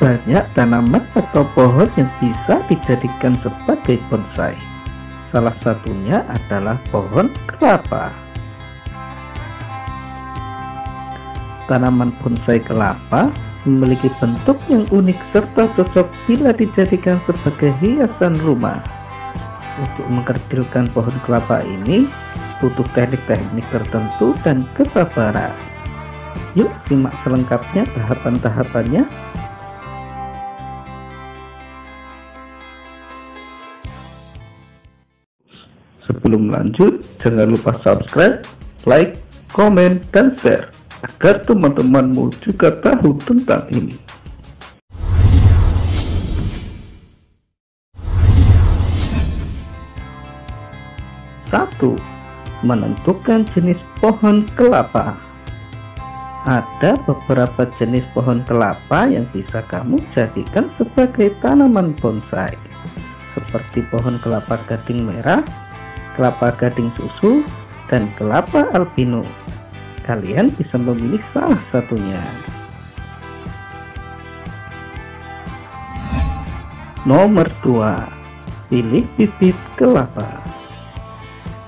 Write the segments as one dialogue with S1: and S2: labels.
S1: banyak tanaman atau pohon yang bisa dijadikan sebagai bonsai. Salah satunya adalah pohon kelapa. Tanaman bonsai kelapa memiliki bentuk yang unik serta cocok bila dijadikan sebagai hiasan rumah. Untuk mengkerdilkan pohon kelapa ini butuh teknik-teknik tertentu dan kesabaran. Yuk simak selengkapnya tahapan-tahapannya. Sebelum lanjut, jangan lupa subscribe, like, komen, dan share agar teman-temanmu juga tahu tentang ini. 1. Menentukan jenis pohon kelapa. Ada beberapa jenis pohon kelapa yang bisa kamu jadikan sebagai tanaman bonsai, seperti pohon kelapa gading merah, kelapa gading susu, dan kelapa albino. Kalian bisa memilih salah satunya. Nomor 2. Pilih bibit kelapa.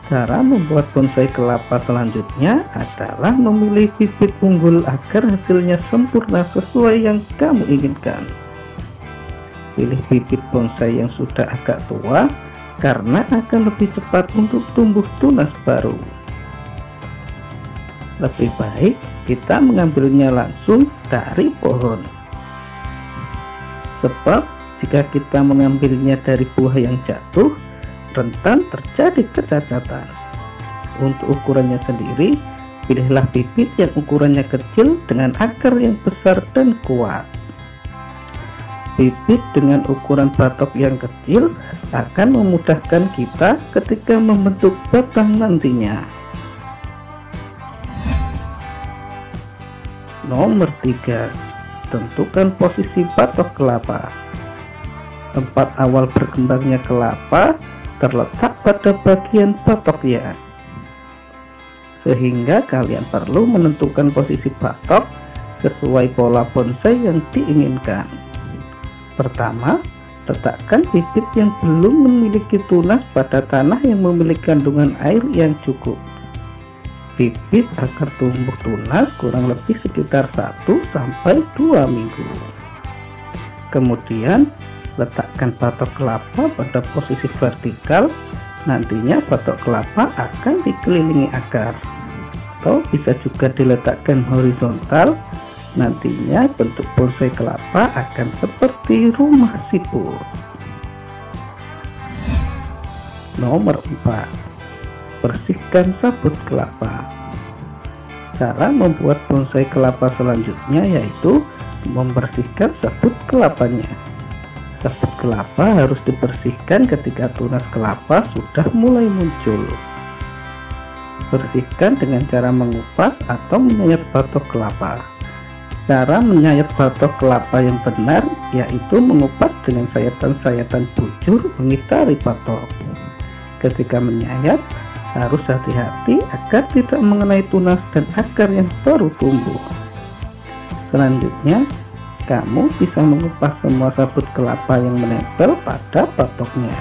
S1: Cara membuat bonsai kelapa selanjutnya adalah memilih bibit unggul agar hasilnya sempurna sesuai yang kamu inginkan. Pilih bibit bonsai yang sudah agak tua karena akan lebih cepat untuk tumbuh tunas baru. Lebih baik kita mengambilnya langsung dari pohon, sebab jika kita mengambilnya dari buah yang jatuh, rentan terjadi kecacatan. Untuk ukurannya sendiri, pilihlah bibit yang ukurannya kecil dengan akar yang besar dan kuat. Bibit dengan ukuran batok yang kecil akan memudahkan kita ketika membentuk batang nantinya. Nomor 3. Tentukan posisi batok kelapa. Tempat awal berkembangnya kelapa terletak pada bagian batoknya, sehingga kalian perlu menentukan posisi batok sesuai pola bonsai yang diinginkan. Pertama, letakkan bibit yang belum memiliki tunas pada tanah yang memiliki kandungan air yang cukup. Bibit akan tumbuh tunas kurang lebih sekitar 1-2 minggu. Kemudian letakkan batok kelapa pada posisi vertikal. Nantinya batok kelapa akan dikelilingi akar, atau bisa juga diletakkan horizontal. Nantinya bentuk bonsai kelapa akan seperti rumah sipur. Nomor 4. Bersihkan sabut kelapa. Cara membuat bonsai kelapa selanjutnya yaitu membersihkan sabut kelapanya. Sabut kelapa harus dibersihkan ketika tunas kelapa sudah mulai muncul. Bersihkan dengan cara mengupas atau menyayat batok kelapa. Cara menyayat batok kelapa yang benar yaitu mengupas dengan sayatan-sayatan bujur mengitari batok. Ketika menyayat, harus hati-hati agar tidak mengenai tunas dan akar yang baru tumbuh. Selanjutnya, kamu bisa mengupas semua sabut kelapa yang menempel pada batoknya.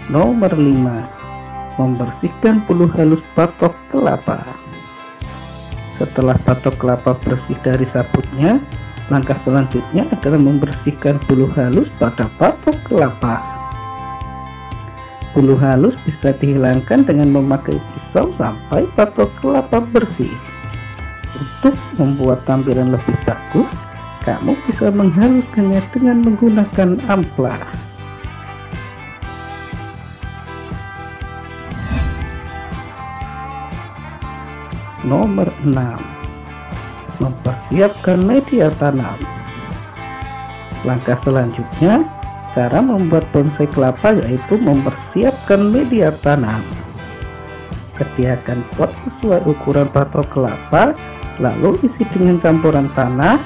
S1: Nomor 5. Membersihkan bulu halus batok kelapa. Setelah batok kelapa bersih dari sabutnya, langkah selanjutnya adalah membersihkan bulu halus pada batok kelapa. Bulu halus bisa dihilangkan dengan memakai pisau sampai batok kelapa bersih. Untuk membuat tampilan lebih bagus, kamu bisa menghaluskannya dengan menggunakan amplas. Nomor 6. Mempersiapkan media tanam. Langkah selanjutnya, cara membuat bonsai kelapa yaitu mempersiapkan media tanam. Sediakan pot sesuai ukuran batok kelapa, lalu isi dengan campuran tanah,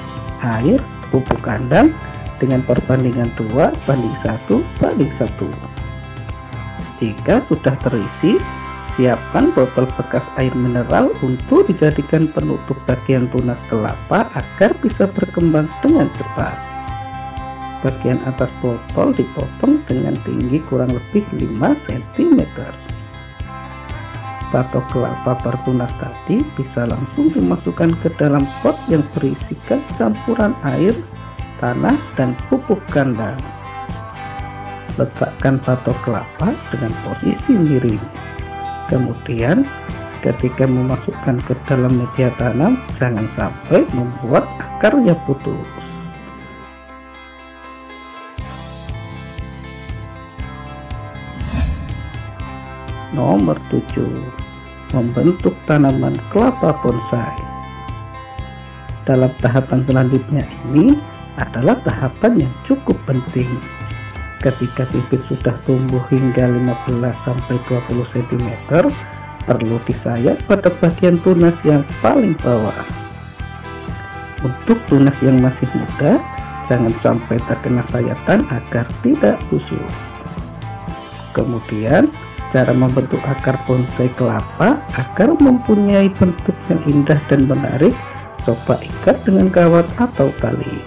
S1: air, pupuk kandang dengan perbandingan 2:1:1. Jika sudah terisi, Siapkan botol bekas air mineral untuk dijadikan penutup bagian tunas kelapa agar bisa berkembang dengan cepat. Bagian atas botol dipotong dengan tinggi kurang lebih 5 cm. Batok kelapa bertunas tadi bisa langsung dimasukkan ke dalam pot yang berisikan campuran air, tanah, dan pupuk kandang. Letakkan batok kelapa dengan posisi miring. Kemudian ketika memasukkan ke dalam media tanam, jangan sampai membuat akarnya putus. Nomor 7. Membentuk tanaman kelapa bonsai. Dalam tahapan selanjutnya ini adalah tahapan yang cukup penting. Ketika bibit sudah tumbuh hingga 15-20 cm, perlu disayat pada bagian tunas yang paling bawah. Untuk tunas yang masih muda, jangan sampai terkena sayatan agar tidak busuk. Kemudian, cara membentuk akar bonsai kelapa agar mempunyai bentuk yang indah dan menarik, coba ikat dengan kawat atau tali.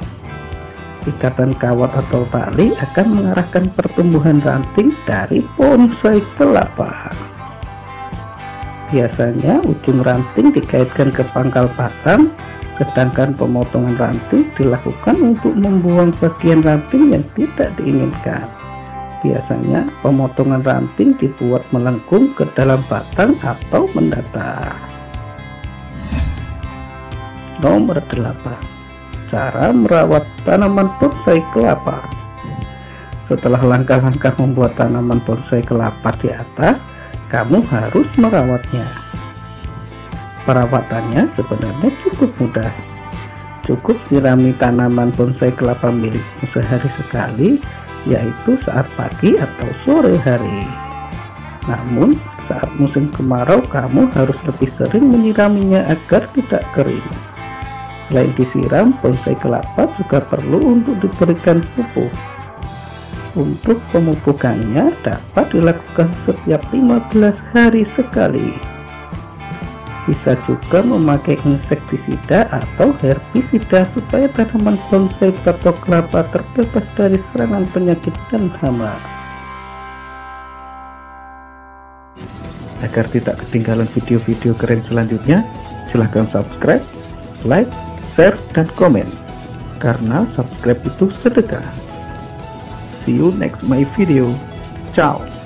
S1: Ikatan kawat atau tali akan mengarahkan pertumbuhan ranting dari bonsai kelapa. Biasanya ujung ranting dikaitkan ke pangkal batang, sedangkan pemotongan ranting dilakukan untuk membuang bagian ranting yang tidak diinginkan. Biasanya pemotongan ranting dibuat melengkung ke dalam batang atau mendatar. Nomor 8. Cara merawat tanaman bonsai kelapa. Setelah langkah-langkah membuat tanaman bonsai kelapa di atas, kamu harus merawatnya. Perawatannya sebenarnya cukup mudah. Cukup sirami tanaman bonsai kelapa milikmu sehari sekali, yaitu saat pagi atau sore hari. Namun, saat musim kemarau kamu harus lebih sering menyiraminya agar tidak kering. Selain disiram, bonsai kelapa juga perlu untuk diberikan pupuk. Untuk pemupukannya dapat dilakukan setiap 15 hari sekali. Bisa juga memakai insektisida atau herbisida supaya tanaman bonsai batok kelapa terbebas dari serangan penyakit dan hama. Agar tidak ketinggalan video-video keren selanjutnya, silahkan subscribe, like, share, dan komen, karena subscribe itu sedekah. See you next my video. Ciao.